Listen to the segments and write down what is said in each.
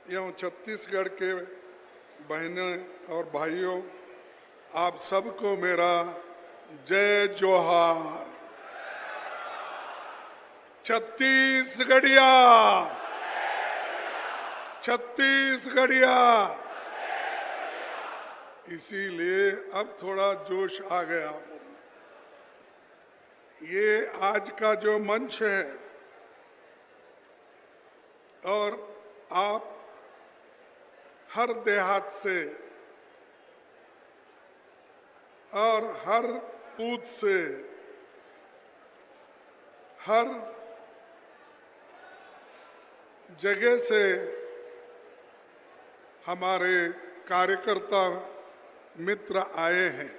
एवं छत्तीसगढ़ के बहनों और भाइयों, आप सबको मेरा जय जोहार। छत्तीसगढ़िया, छत्तीसगढ़िया। इसीलिए अब थोड़ा जोश आ गया। ये आज का जो मंच है और आप हर देहात से और हर बूथ से, हर जगह से हमारे कार्यकर्ता मित्र आए हैं।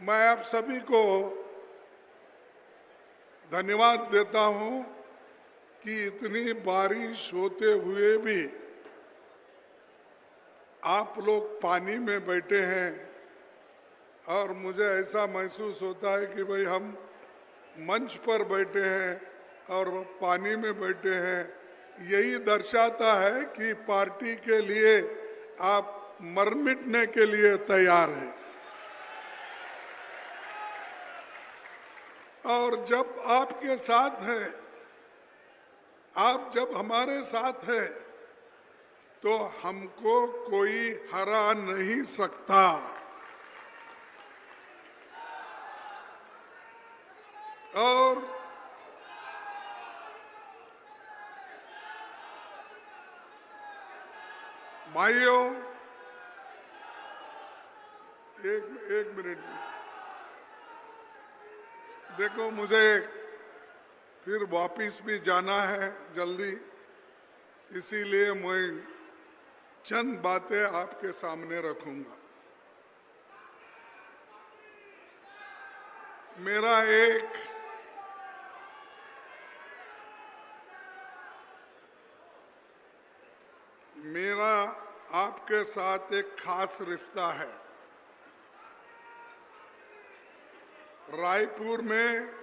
मैं आप सभी को धन्यवाद देता हूं कि इतनी बारिश होते हुए भी आप लोग पानी में बैठे हैं और मुझे ऐसा महसूस होता है कि भाई हम मंच पर बैठे हैं और पानी में बैठे हैं। यही दर्शाता है कि पार्टी के लिए आप मर मिटने के लिए तैयार हैं। और जब आपके साथ हैं, आप जब हमारे साथ हैं, तो हमको कोई हरा नहीं सकता। और भाइयों, एक मिनट, देखो मुझे फिर वापिस भी जाना है जल्दी, इसीलिए मैं चंद बातें आपके सामने रखूंगा। मेरा आपके साथ एक खास रिश्ता है। रायपुर में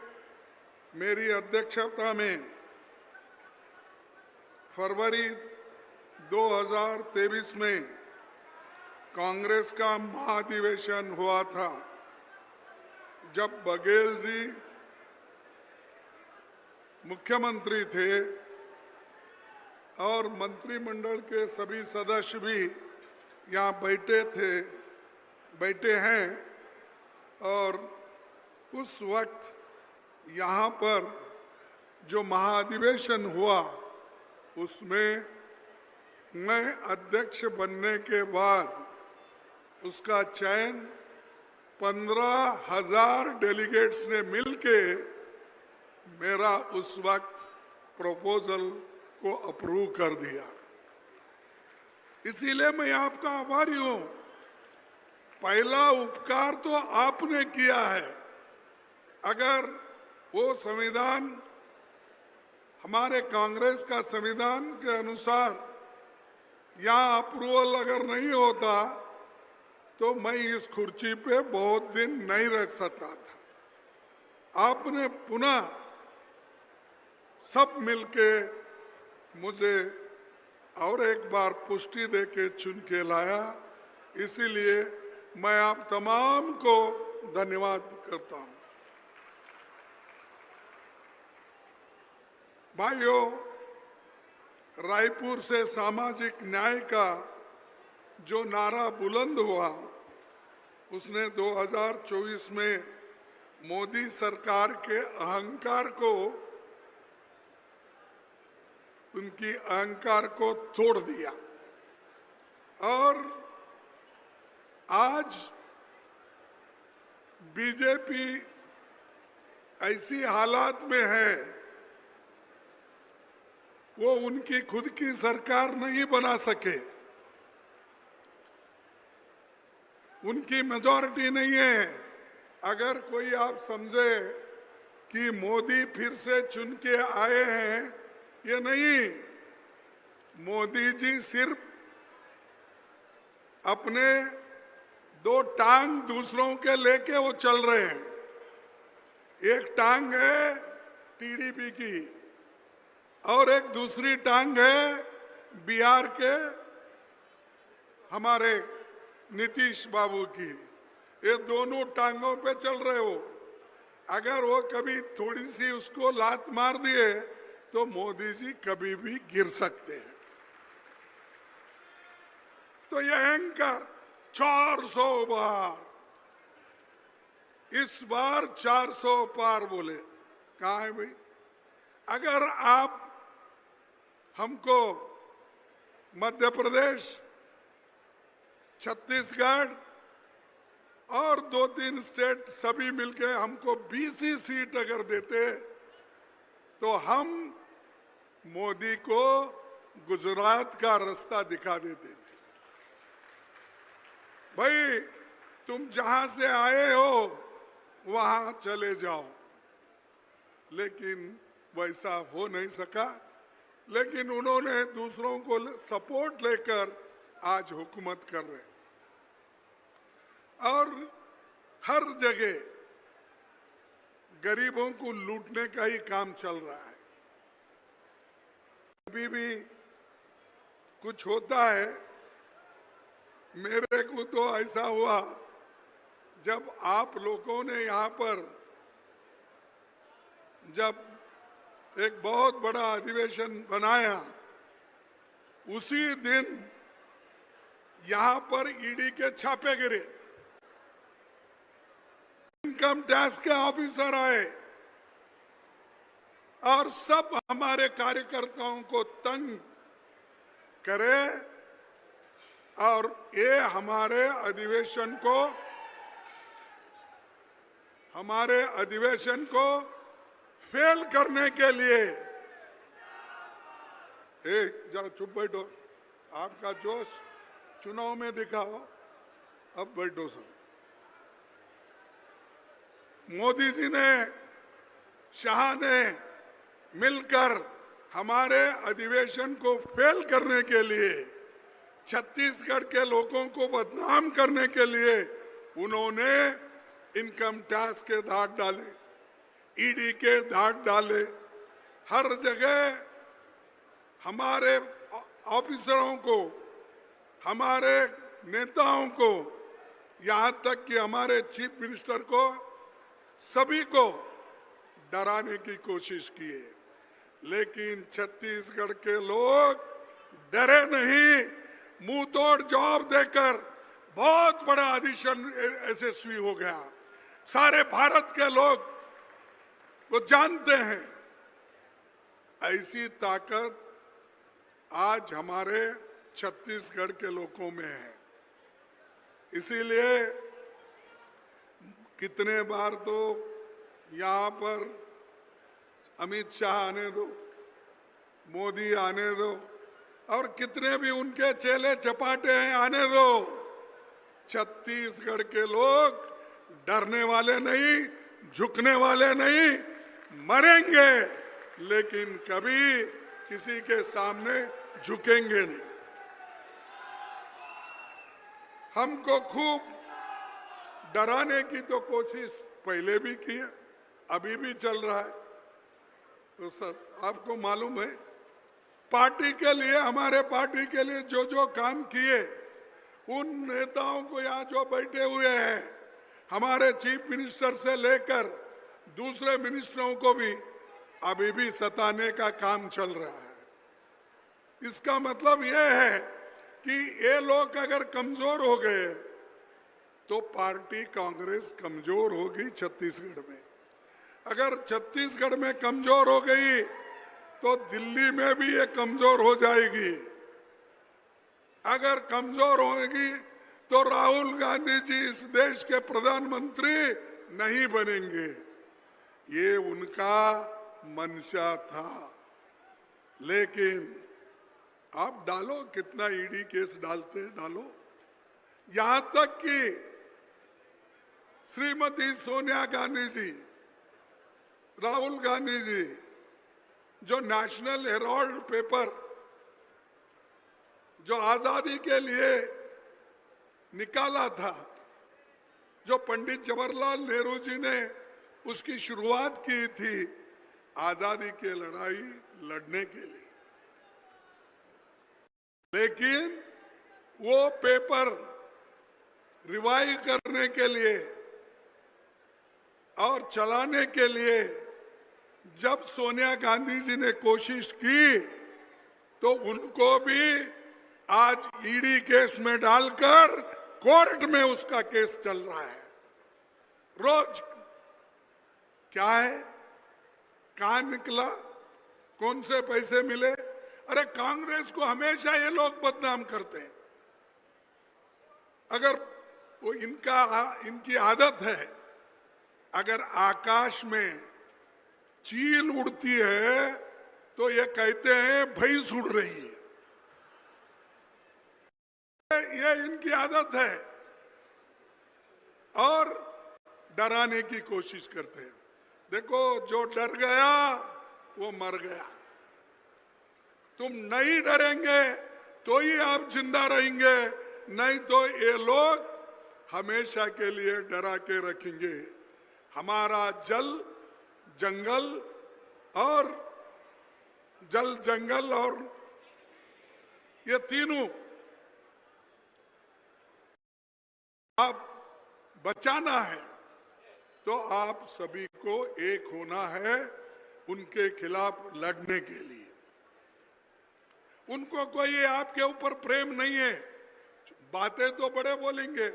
मेरी अध्यक्षता में फरवरी 2023 में कांग्रेस का महाधिवेशन हुआ था, जब बघेल जी मुख्यमंत्री थे और मंत्रिमंडल के सभी सदस्य भी यहाँ बैठे हैं। और उस वक्त यहाँ पर जो महाधिवेशन हुआ, उसमें मैं अध्यक्ष बनने के बाद उसका चयन 15,000 डेलीगेट्स ने मिलके मेरा उस वक्त प्रपोजल को अप्रूव कर दिया। इसीलिए मैं आपका आभारी हूं। पहला उपकार तो आपने किया है। अगर वो संविधान, हमारे कांग्रेस का संविधान के अनुसार यहाँ अप्रूवल अगर नहीं होता तो मैं इस कुर्सी पे बहुत दिन नहीं रख सकता था। आपने पुनः सब मिलके मुझे और एक बार पुष्टि देके चुन के लाया। इसीलिए मैं आप तमाम को धन्यवाद करता हूं। भाइयों, रायपुर से सामाजिक न्याय का जो नारा बुलंद हुआ, उसने 2024 में मोदी सरकार के अहंकार को, उनकी अहंकार को तोड़ दिया। और आज बीजेपी ऐसी हालात में है, वो उनकी खुद की सरकार नहीं बना सके, उनकी मेजॉरिटी नहीं है। अगर कोई आप समझे कि मोदी फिर से चुन के आए हैं, ये नहीं। मोदी जी सिर्फ अपने दो टांग दूसरों के लेके वो चल रहे हैं। एक टांग है टीडीपी की और एक दूसरी टांग है बिहार के हमारे नीतीश बाबू की, ये दोनों टांगों पे चल रहे हो। अगर वो कभी थोड़ी सी उसको लात मार दिए तो मोदी जी कभी भी गिर सकते हैं। तो ये अहंकार 400 बार, इस बार 400 पार बोले। कहाँ है भाई? अगर आप हमको मध्य प्रदेश, छत्तीसगढ़ और 2-3 स्टेट सभी मिलके हमको 20 ही सीट अगर देते तो हम मोदी को गुजरात का रास्ता दिखा देते थे। भाई तुम जहां से आए हो वहां चले जाओ, लेकिन वैसा हो नहीं सका। लेकिन उन्होंने दूसरों को सपोर्ट लेकर आज हुकूमत कर रहे और हर जगह गरीबों को लूटने का ही काम चल रहा है। अभी भी कुछ होता है। मेरे को तो ऐसा हुआ जब आप लोगों ने यहाँ पर जब एक बहुत बड़ा अधिवेशन बनाया, उसी दिन यहाँ पर ईडी के छापे गिरे, इनकम टैक्स के ऑफिसर आए और सब हमारे कार्यकर्ताओं को तंग करे और ये हमारे अधिवेशन को फेल करने के लिए। जरा चुप बैठो, आपका जोश चुनाव में दिखाओ, अब बैठो सब। मोदी जी ने, शाह ने मिलकर हमारे अधिवेशन को फेल करने के लिए, छत्तीसगढ़ के लोगों को बदनाम करने के लिए उन्होंने इनकम टैक्स के धाक डाले, ईडी के धाक डाले। हर जगह हमारे ऑफिसरों को, हमारे नेताओं को, यहाँ तक कि हमारे चीफ मिनिस्टर को, सभी को डराने की कोशिश की है। लेकिन छत्तीसगढ़ के लोग डरे नहीं, मुंह तोड़ जवाब देकर बहुत बड़ा अधिवेशन यशस्वी हो गया। सारे भारत के लोग वो जानते हैं। ऐसी ताकत आज हमारे छत्तीसगढ़ के लोगों में है। इसीलिए कितने बार तो यहाँ पर अमित शाह आने दो, मोदी आने दो, और कितने भी उनके चेले चपाटे हैं आने दो, छत्तीसगढ़ के लोग डरने वाले नहीं, झुकने वाले नहीं, मरेंगे लेकिन कभी किसी के सामने झुकेंगे नहीं। हमको खूब डराने की तो कोशिश पहले भी की है, अभी भी चल रहा है। तो सब आपको मालूम है, पार्टी के लिए, हमारे पार्टी के लिए जो जो काम किए, उन नेताओं को यहाँ जो बैठे हुए हैं, हमारे चीफ मिनिस्टर से लेकर दूसरे मिनिस्टरों को भी अभी भी सताने का काम चल रहा है। इसका मतलब यह है कि ये लोग अगर कमजोर हो गए तो पार्टी कांग्रेस कमजोर होगी छत्तीसगढ़ में। अगर छत्तीसगढ़ में कमजोर हो गई तो दिल्ली में भी ये कमजोर हो जाएगी। अगर कमजोर होगी तो राहुल गांधी जी इस देश के प्रधानमंत्री नहीं बनेंगे। ये उनका मंशा था। लेकिन आप डालो, कितना ईडी केस डालते हैं, डालो। यहां तक कि श्रीमती सोनिया गांधी जी, राहुल गांधी जी, जो नेशनल हेराल्ड पेपर जो आजादी के लिए निकाला था, जो पंडित जवाहरलाल नेहरू जी ने उसकी शुरुआत की थी आजादी की लड़ाई लड़ने के लिए, लेकिन वो पेपर रिवाइव करने के लिए और चलाने के लिए जब सोनिया गांधी जी ने कोशिश की तो उनको भी आज ईडी केस में डालकर कोर्ट में उसका केस चल रहा है। रोज क्या है, कहां निकला, कौन से पैसे मिले? अरे कांग्रेस को हमेशा ये लोग बदनाम करते हैं। अगर वो इनकी आदत है, अगर आकाश में चील उड़ती है तो ये कहते हैं भैंस उड़ रही है। ये इनकी आदत है और डराने की कोशिश करते हैं। देखो, जो डर गया वो मर गया। तुम नहीं डरेंगे तो ही आप जिंदा रहेंगे, नहीं तो ये लोग हमेशा के लिए डरा के रखेंगे। हमारा जल जंगल और ये तीनों आप बचाना है तो आप सभी को एक होना है उनके खिलाफ लड़ने के लिए। उनको कोई आपके ऊपर प्रेम नहीं है, बातें तो बड़े बोलेंगे,